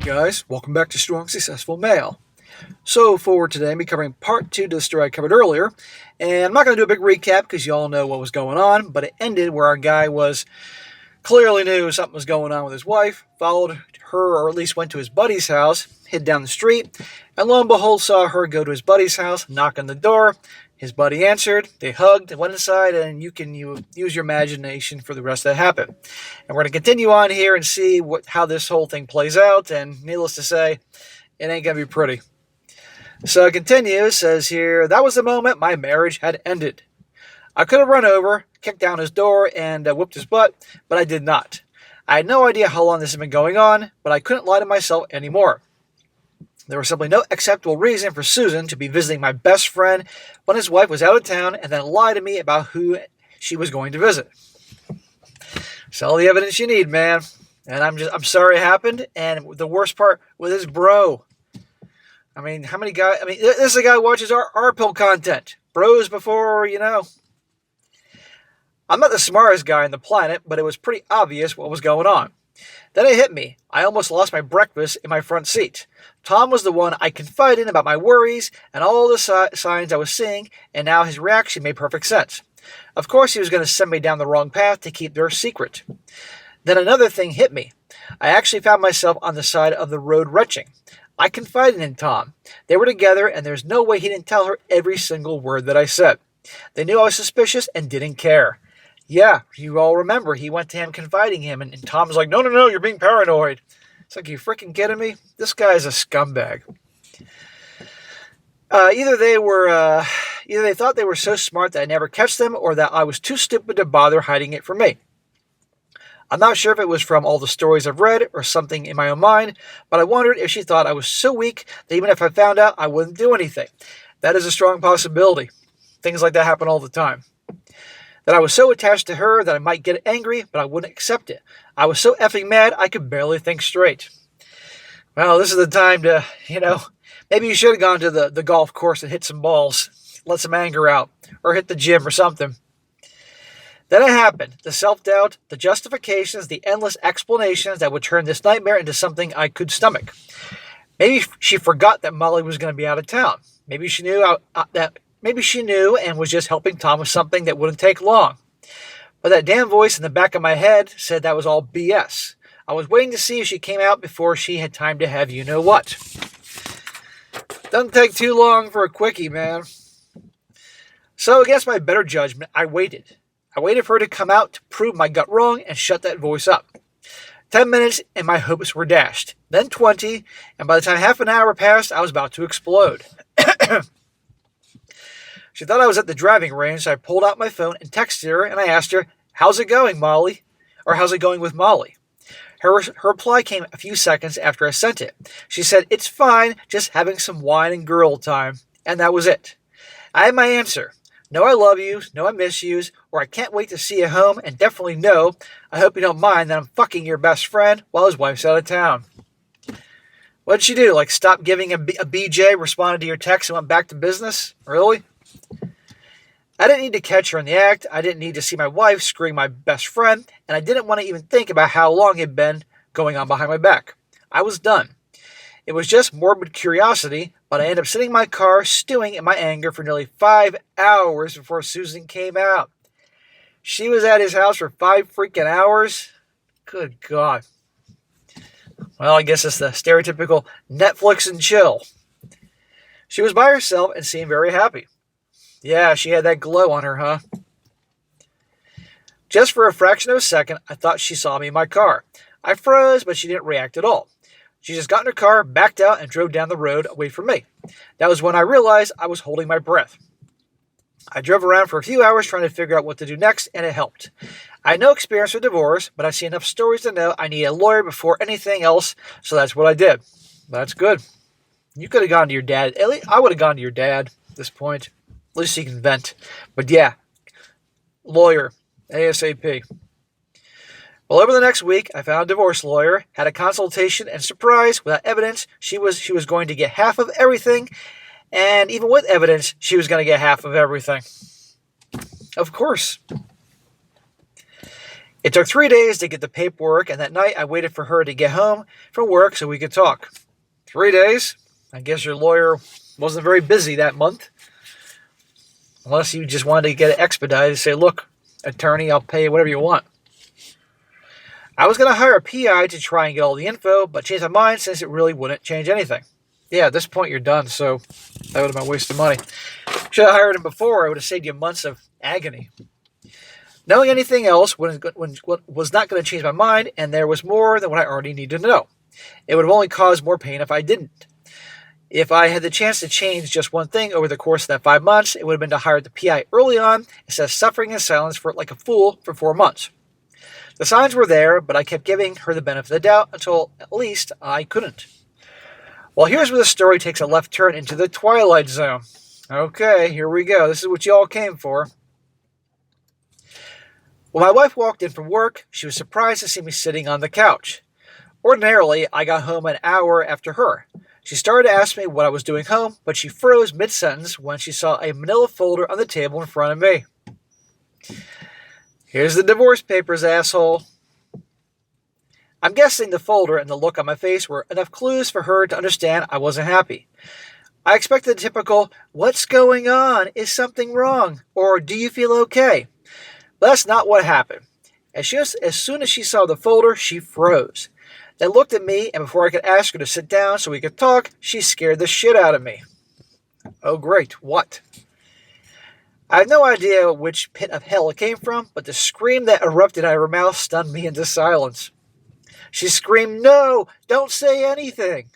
guys, welcome back to Strong Successful Male. So for today, I'm covering part 2 to the story I covered earlier, and I'm not going to do a big recap because you all know what was going on, but it ended where our guy was clearly knew something was going on with his wife, followed her, or at least went to his buddy's house, hid down the street, and lo and behold saw her go to his buddy's house, knock on the door. His buddy answered, they hugged, went inside, and you can use your imagination for the rest that happened. And we're going to continue on here and see how this whole thing plays out, and needless to say, it ain't going to be pretty. So it continues, says here, that was the moment my marriage had ended. I could have run over, kicked down his door, and whooped his butt, but I did not. I had no idea how long this had been going on, but I couldn't lie to myself anymore. There was simply no acceptable reason for Susan to be visiting my best friend when his wife was out of town and then lie to me about who she was going to visit. It's all the evidence you need, man. And I'm sorry it happened. And the worst part with his bro. I mean, how many guys? I mean, this is a guy who watches our pill content. Bros before, I'm not the smartest guy on the planet, but it was pretty obvious what was going on. Then it hit me. I almost lost my breakfast in my front seat. Tom was the one I confided in about my worries and all the signs I was seeing, and now his reaction made perfect sense. Of course, he was going to send me down the wrong path to keep their secret. Then another thing hit me. I actually found myself on the side of the road retching. I confided in Tom. They were together, and there's no way he didn't tell her every single word that I said. They knew I was suspicious and didn't care. Yeah, you all remember, he went to him confiding him, and Tom's like, no, you're being paranoid. It's like, you freaking kidding me? This guy's a scumbag. Either they thought they were so smart that I never catch them, or that I was too stupid to bother hiding it from me. I'm not sure if it was from all the stories I've read, or something in my own mind, but I wondered if she thought I was so weak that even if I found out, I wouldn't do anything. That is a strong possibility. Things like that happen all the time. That I was so attached to her that I might get angry, but I wouldn't accept it. I was so effing mad, I could barely think straight. Well, this is the time to, maybe you should have gone to the golf course and hit some balls, let some anger out, or hit the gym or something. Then it happened. The self-doubt, the justifications, the endless explanations that would turn this nightmare into something I could stomach. Maybe she forgot that Molly was going to be out of town. Maybe she knew and was just helping Tom with something that wouldn't take long. But that damn voice in the back of my head said that was all BS. I was waiting to see if she came out before she had time to have you-know-what. Doesn't take too long for a quickie, man. So against my better judgment, I waited. I waited for her to come out to prove my gut wrong and shut that voice up. 10 minutes and my hopes were dashed. Then 20, and by the time half an hour passed, I was about to explode. She thought I was at the driving range, so I pulled out my phone and texted her, and I asked her, how's it going, Molly? Or how's it going with Molly? Her reply came a few seconds after I sent it. She said, it's fine, just having some wine and girl time. And that was it. I had my answer. No, I love you, no, I miss you, or I can't wait to see you home, and definitely no, I hope you don't mind that I'm fucking your best friend while his wife's out of town. What'd she do, stop giving a BJ, responded to your text, and went back to business? Really? I didn't need to catch her in the act, I didn't need to see my wife screwing my best friend, and I didn't want to even think about how long it had been going on behind my back. I was done. It was just morbid curiosity, but I ended up sitting in my car stewing in my anger for nearly 5 hours before Susan came out. She was at his house for 5 freaking hours? Good God. Well, I guess it's the stereotypical Netflix and chill. She was by herself and seemed very happy. Yeah, she had that glow on her, huh? Just for a fraction of a second, I thought she saw me in my car. I froze, but she didn't react at all. She just got in her car, backed out, and drove down the road away from me. That was when I realized I was holding my breath. I drove around for a few hours trying to figure out what to do next, and it helped. I had no experience with divorce, but I've seen enough stories to know I need a lawyer before anything else, so that's what I did. That's good. You could have gone to your dad. At least I would have gone to your dad at this point. At least he can vent. But yeah, lawyer, ASAP. Well, over the next week, I found a divorce lawyer, had a consultation, and surprise, without evidence, she was going to get half of everything, and even with evidence, she was going to get half of everything. Of course. It took 3 days to get the paperwork, and that night I waited for her to get home from work so we could talk. 3 days? I guess your lawyer wasn't very busy that month. Unless you just wanted to get it expedited, say, look, attorney, I'll pay you whatever you want. I was going to hire a PI to try and get all the info, but changed my mind since it really wouldn't change anything. Yeah, at this point you're done, so that would have been a waste of money. Should have hired him before. It would have saved you months of agony. Knowing anything else was not going to change my mind, and there was more than what I already needed to know. It would have only caused more pain if I didn't. If I had the chance to change just one thing over the course of that 5 months, it would have been to hire the PI early on instead of suffering in silence for like a fool for 4 months. The signs were there, but I kept giving her the benefit of the doubt until at least I couldn't. Well, here's where the story takes a left turn into the Twilight Zone. Okay, here we go. This is what you all came for. When my wife walked in from work, she was surprised to see me sitting on the couch. Ordinarily, I got home an hour after her. She started to ask me what I was doing home, but she froze mid-sentence when she saw a manila folder on the table in front of me. Here's the divorce papers, asshole. I'm guessing the folder and the look on my face were enough clues for her to understand I wasn't happy. I expected the typical, what's going on? Is something wrong? Or do you feel okay? But that's not what happened. As soon as she saw the folder, she froze. Then looked at me, and before I could ask her to sit down so we could talk, she scared the shit out of me. Oh great, what? I have no idea which pit of hell it came from, but the scream that erupted out of her mouth stunned me into silence. She screamed, no, don't say anything.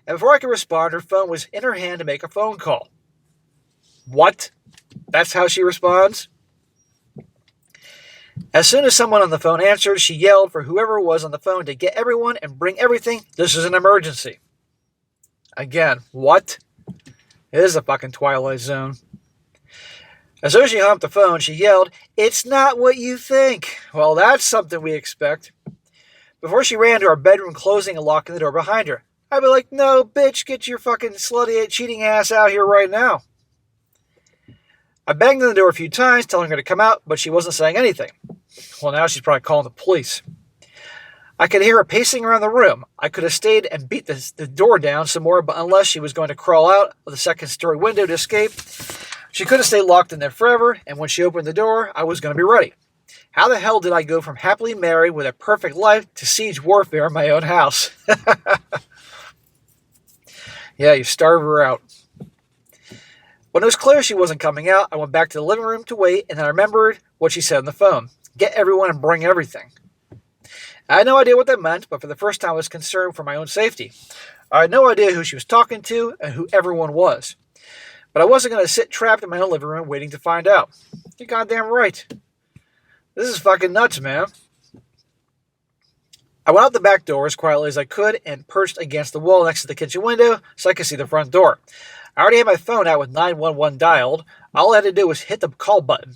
And before I could respond, her phone was in her hand to make a phone call. What? That's how she responds? As soon as someone on the phone answered, she yelled for whoever was on the phone to get everyone and bring everything. This is an emergency. Again, what? It is a fucking Twilight Zone. As soon as she hung up the phone, she yelled, it's not what you think. Well, that's something we expect. Before she ran to our bedroom, closing and locking the door behind her. I'd be like, no, bitch, get your fucking slutty, cheating ass out here right now. I banged on the door a few times, telling her to come out, but she wasn't saying anything. Well, now she's probably calling the police. I could hear her pacing around the room. I could have stayed and beat the door down some more, but unless she was going to crawl out of the second-story window to escape, she couldn't stay locked in there forever, and when she opened the door, I was going to be ready. How the hell did I go from happily married with a perfect life to siege warfare in my own house? Yeah, you starve her out. When it was clear she wasn't coming out, I went back to the living room to wait, and then I remembered what she said on the phone. Get everyone and bring everything. I had no idea what that meant, but for the first time I was concerned for my own safety. I had no idea who she was talking to and who everyone was. But I wasn't going to sit trapped in my own living room waiting to find out. You're goddamn right. This is fucking nuts, man. I went out the back door as quietly as I could and perched against the wall next to the kitchen window so I could see the front door. I already had my phone out with 911 dialed. All I had to do was hit the call button.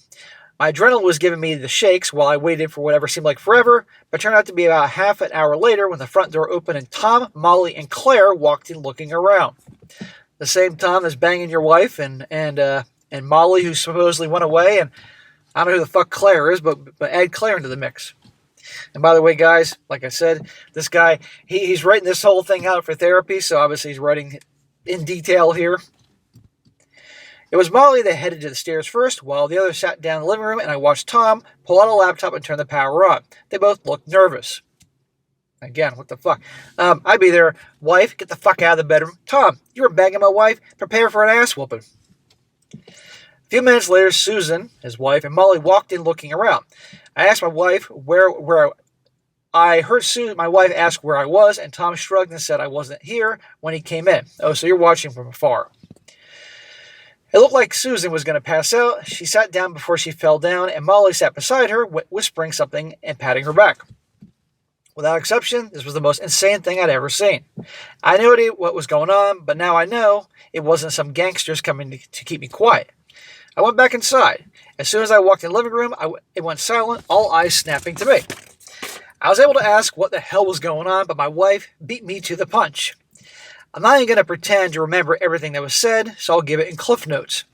My adrenaline was giving me the shakes while I waited for whatever seemed like forever, but turned out to be about half an hour later when the front door opened and Tom, Molly, and Claire walked in looking around. The same Tom that's banging your wife and Molly, who supposedly went away, and I don't know who the fuck Claire is, but add Claire into the mix. And by the way, guys, like I said, this guy, he's writing this whole thing out for therapy, so obviously he's writing in detail here. It was Molly that headed to the stairs first, while the other sat down in the living room, and I watched Tom pull out a laptop and turn the power on. They both looked nervous. Again, what the fuck? I'd be there. Wife, get the fuck out of the bedroom. Tom, you were banging my wife. Prepare for an ass whooping. A few minutes later, Susan, his wife, and Molly walked in looking around. I asked my wife I heard my wife ask where I was, and Tom shrugged and said I wasn't here when he came in. Oh, so you're watching from afar. It looked like Susan was going to pass out. She sat down before she fell down, and Molly sat beside her, whispering something and patting her back. Without exception, this was the most insane thing I'd ever seen. I knew what was going on, but now I know it wasn't some gangsters coming to keep me quiet. I went back inside. As soon as I walked in the living room, it went silent, all eyes snapping to me. I was able to ask what the hell was going on, but my wife beat me to the punch. I'm not even going to pretend to remember everything that was said, so I'll give it in cliff notes.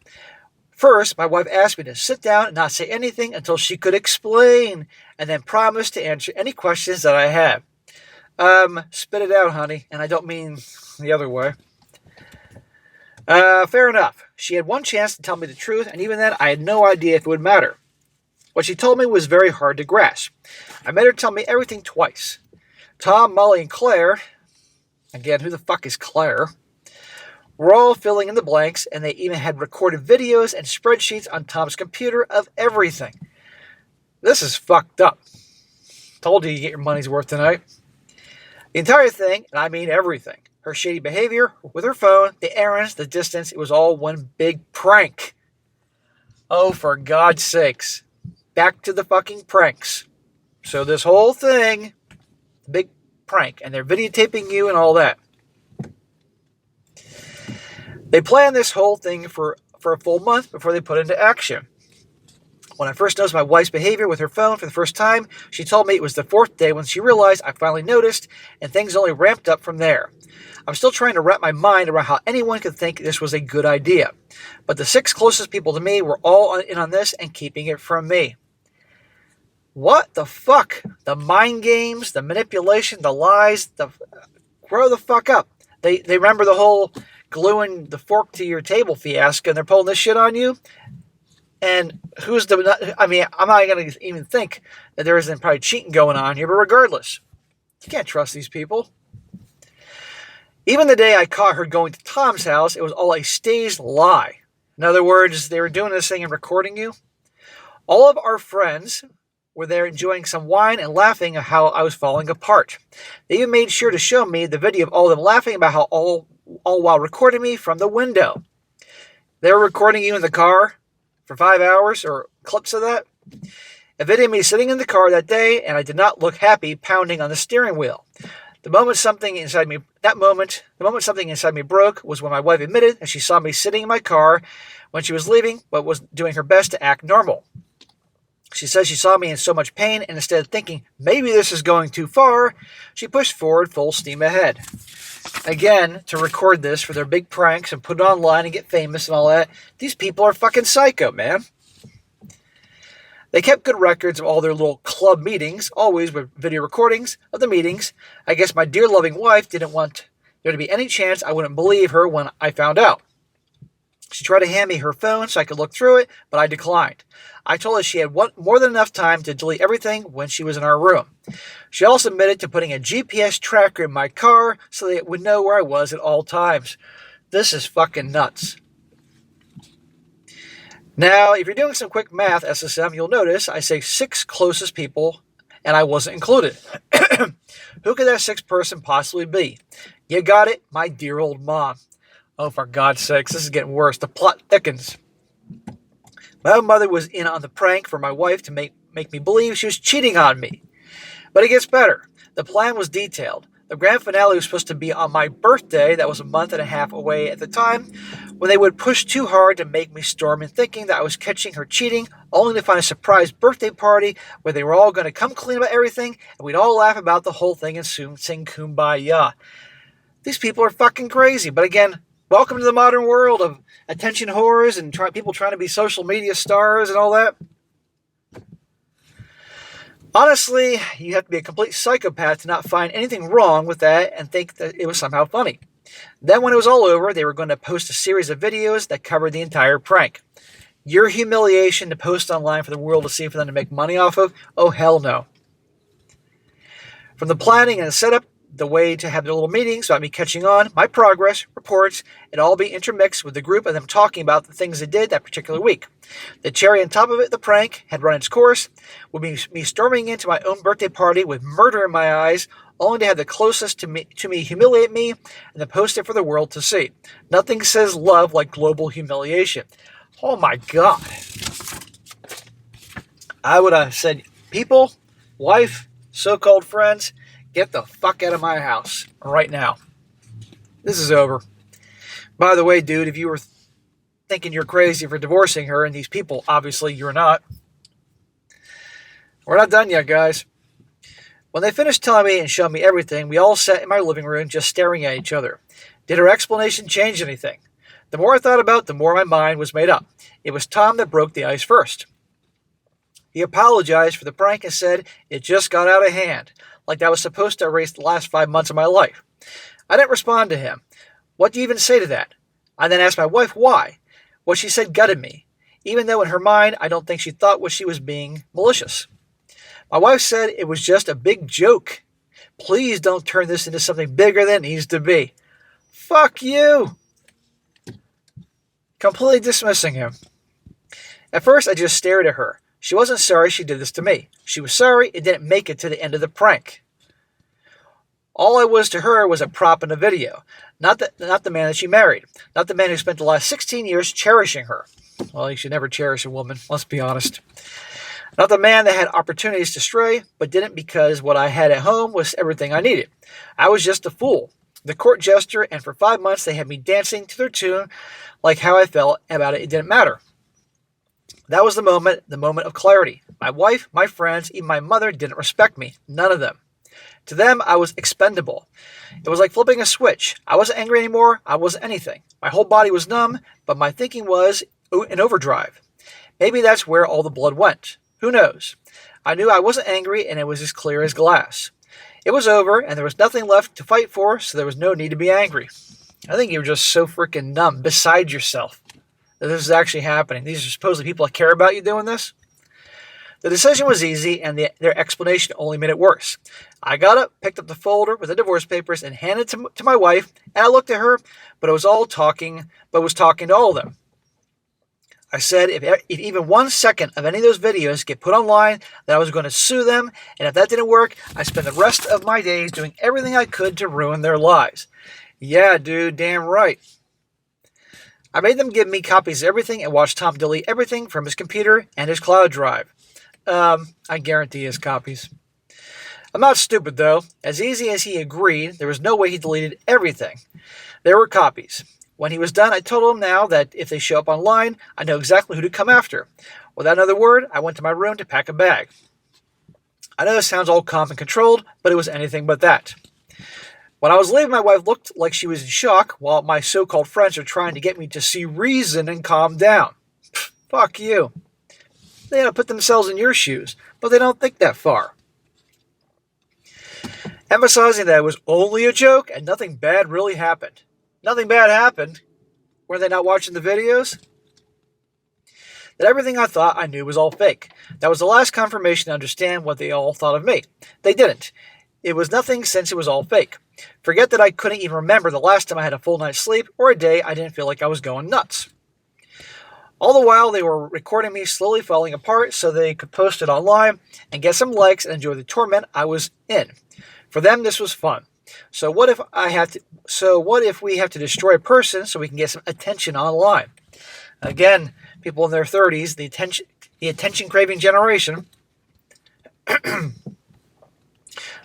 First, my wife asked me to sit down and not say anything until she could explain, and then promised to answer any questions that I had. Spit it out, honey, and I don't mean the other way. Fair enough. She had one chance to tell me the truth, and even then, I had no idea if it would matter. What she told me was very hard to grasp. I made her tell me everything twice. Tom, Molly, and Claire, again, who the fuck is Claire, were all filling in the blanks, and they even had recorded videos and spreadsheets on Tom's computer of everything. This is fucked up. Told you get your money's worth tonight. The entire thing, and I mean everything, her shady behavior with her phone, the errands, the distance, it was all one big prank. Oh, for God's sakes. Back to the fucking pranks. So this whole thing, big prank, and they're videotaping you and all that. They planned this whole thing for a full month before they put it into action. When I first noticed my wife's behavior with her phone for the first time, she told me it was the fourth day when she realized I finally noticed, and things only ramped up from there. I'm still trying to wrap my mind around how anyone could think this was a good idea. But the 6 closest people to me were all in on this and keeping it from me. What the fuck? The mind games, the manipulation, the lies, grow the fuck up. They remember the whole gluing the fork to your table fiasco, and they're pulling this shit on you. And I'm not going to even think that there isn't probably cheating going on here, but regardless, you can't trust these people. Even the day I caught her going to Tom's house, it was all a staged lie. In other words, they were doing this thing and recording you. All of our friends were there enjoying some wine and laughing at how I was falling apart. They even made sure to show me the video of all of them laughing about how all while recording me from the window. They were recording you in the car for 5 hours, or clips of that. A video of me sitting in the car that day, and I did not look happy pounding on the steering wheel. The moment something inside me broke was when my wife admitted that she saw me sitting in my car when she was leaving, but was doing her best to act normal. She says she saw me in so much pain, and instead of thinking, maybe this is going too far, she pushed forward full steam ahead. Again, to record this for their big pranks and put it online and get famous and all that, these people are fucking psycho, man. They kept good records of all their little club meetings, always with video recordings of the meetings. I guess my dear loving wife didn't want there to be any chance I wouldn't believe her when I found out. She tried to hand me her phone so I could look through it, but I declined. I told her she had more than enough time to delete everything when she was in our room. She also admitted to putting a GPS tracker in my car so that it would know where I was at all times. This is fucking nuts. Now, if you're doing some quick math, SSM, you'll notice I say 6 closest people, and I wasn't included. Who could that 6th person possibly be? You got it, my dear old mom. Oh, for God's sakes, this is getting worse. The plot thickens. My own mother was in on the prank for my wife to make me believe she was cheating on me. But it gets better. The plan was detailed. The grand finale was supposed to be on my birthday, that was a month and a half away at the time, when they would push too hard to make me storm in thinking that I was catching her cheating, only to find a surprise birthday party where they were all going to come clean about everything, and we'd all laugh about the whole thing and soon sing Kumbaya. These people are fucking crazy, but again, welcome to the modern world of attention whores and people trying to be social media stars and all that. Honestly, you have to be a complete psychopath to not find anything wrong with that and think that it was somehow funny. Then when it was all over, they were going to post a series of videos that covered the entire prank. Your humiliation to post online for the world to see for them to make money off of? Oh, hell no. From the planning and the setup, the way to have their little meetings about me catching on, my progress, reports, it all be intermixed with the group and them talking about the things they did that particular week. The cherry on top of it, the prank, had run its course, would be me storming into my own birthday party with murder in my eyes, only to have the closest to me humiliate me and then post it for the world to see. Nothing says love like global humiliation. Oh my God. I would have said, people, wife, so-called friends, get the fuck out of my house right now. This is over. By the way, dude, if you were thinking you're crazy for divorcing her, and these people, obviously you're not. We're not done yet, guys. When they finished telling me and showing me everything, we all sat in my living room just staring at each other. Did her explanation change anything? The more I thought about it, the more my mind was made up. It was Tom that broke the ice first. He apologized for the prank and said it just got out of hand, like that was supposed to erase the last 5 months of my life. I didn't respond to him. What do you even say to that? I then asked my wife why. What she said gutted me, even though in her mind I don't think she thought she was being malicious. My wife said it was just a big joke. Please don't turn this into something bigger than it needs to be. Fuck you! Completely dismissing him. At first I just stared at her. She wasn't sorry she did this to me. She was sorry it didn't make it to the end of the prank. All I was to her was a prop in a video, not the man that she married, not the man who spent the last 16 years cherishing her. Well, you should never cherish a woman, let's be honest. Not the man that had opportunities to stray, but didn't because what I had at home was everything I needed. I was just a fool, the court jester, and for 5 months they had me dancing to their tune like how I felt about it didn't matter. That was the moment of clarity. My wife, my friends, even my mother didn't respect me, none of them. To them, I was expendable. It was like flipping a switch. I wasn't angry anymore. I wasn't anything. My whole body was numb, but my thinking was in overdrive. Maybe that's where all the blood went. Who knows? I knew I wasn't angry, and it was as clear as glass. It was over, and there was nothing left to fight for, so there was no need to be angry. I think you were just so freaking numb, beside yourself, that this is actually happening. These are supposedly people that care about you doing this. The decision was easy, and their explanation only made it worse. I got up, picked up the folder with the divorce papers, and handed it to my wife, and I looked at her, but was talking to all of them. I said if even 1 second of any of those videos get put online, that I was going to sue them, and if that didn't work, I'd spend the rest of my days doing everything I could to ruin their lives. Yeah, dude, damn right. I made them give me copies of everything and watched Tom delete everything from his computer and his cloud drive. I guarantee his copies. I'm not stupid, though. As easy as he agreed, there was no way he deleted everything. There were copies. When he was done, I told him now that if they show up online, I know exactly who to come after. Without another word, I went to my room to pack a bag. I know this sounds all calm and controlled, but it was anything but that. When I was leaving, my wife looked like she was in shock, while my so-called friends are trying to get me to see reason and calm down. Fuck you. They had to put themselves in your shoes, but they don't think that far. Emphasizing that it was only a joke and nothing bad really happened. Nothing bad happened. Were they not watching the videos? That everything I thought I knew was all fake. That was the last confirmation to understand what they all thought of me. They didn't. It was nothing since it was all fake. Forget that I couldn't even remember the last time I had a full night's sleep or a day I didn't feel like I was going nuts. All the while, they were recording me slowly falling apart so they could post it online and get some likes and enjoy the torment I was in. For them, this was fun. So what if we have to destroy a person so we can get some attention online? Again, people in their 30s, the attention-craving generation.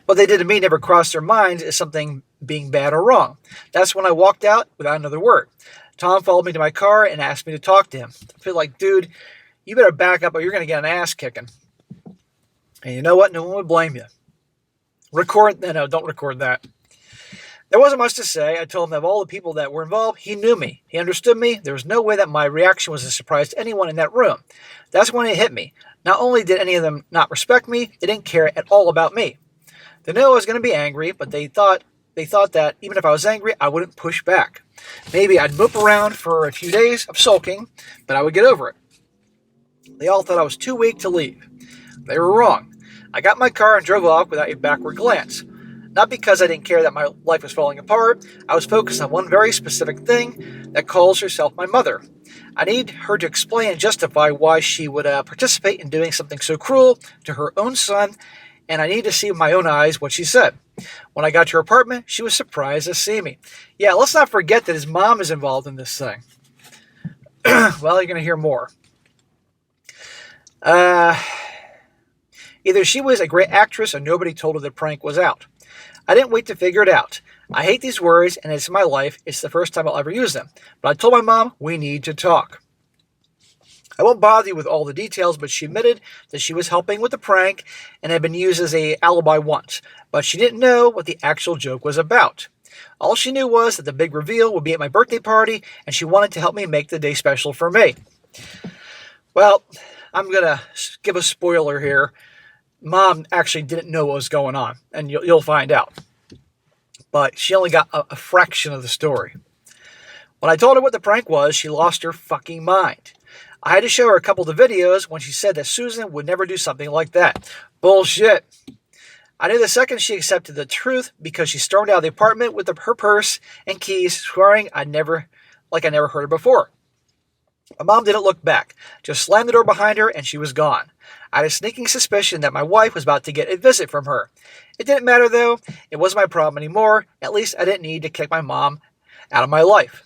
What they did to me never crossed their minds as something being bad or wrong. That's when I walked out without another word. Tom followed me to my car and asked me to talk to him. I feel like, dude, you better back up or you're going to get an ass kicking. And you know what? No one would blame you. No, don't record that. There wasn't much to say. I told him that of all the people that were involved, he knew me. He understood me. There was no way that my reaction was a surprise to anyone in that room. That's when it hit me. Not only did any of them not respect me, they didn't care at all about me. They knew I was going to be angry, but they thought that even if I was angry, I wouldn't push back. Maybe I'd mope around for a few days of sulking, but I would get over it. They all thought I was too weak to leave. They were wrong. I got in my car and drove off without a backward glance. Not because I didn't care that my life was falling apart. I was focused on one very specific thing that calls herself my mother. I need her to explain and justify why she would participate in doing something so cruel to her own son, and I need to see with my own eyes what she said. When I got to her apartment, she was surprised to see me. Yeah, let's not forget that his mom is involved in this thing. Well, you're going to hear more. Either she was a great actress or nobody told her the prank was out. I didn't wait to figure it out. I hate these words, and it's in my life. It's the first time I'll ever use them. But I told my mom, we need to talk. I won't bother you with all the details, but she admitted that she was helping with the prank and had been used as an alibi once. But she didn't know what the actual joke was about. All she knew was that the big reveal would be at my birthday party, and she wanted to help me make the day special for me. Well, I'm going to give a spoiler here. Mom actually didn't know what was going on, and you'll find out. But she only got a fraction of the story. When I told her what the prank was, she lost her fucking mind. I had to show her a couple of the videos when she said that Susan would never do something like that. Bullshit. I knew the second she accepted the truth because she stormed out of the apartment with her purse and keys, swearing I never heard her before. My mom didn't look back, just slammed the door behind her and she was gone. I had a sneaking suspicion that my wife was about to get a visit from her. It didn't matter though, it wasn't my problem anymore. At least I didn't need to kick my mom out of my life.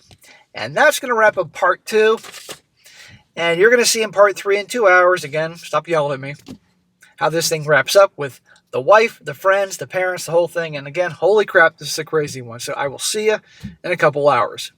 And that's going to wrap up part 2. And you're going to see in part 3 in 2 hours, again, stop yelling at me, how this thing wraps up with the wife, the friends, the parents, the whole thing. And again, holy crap, this is a crazy one. So I will see you in a couple hours.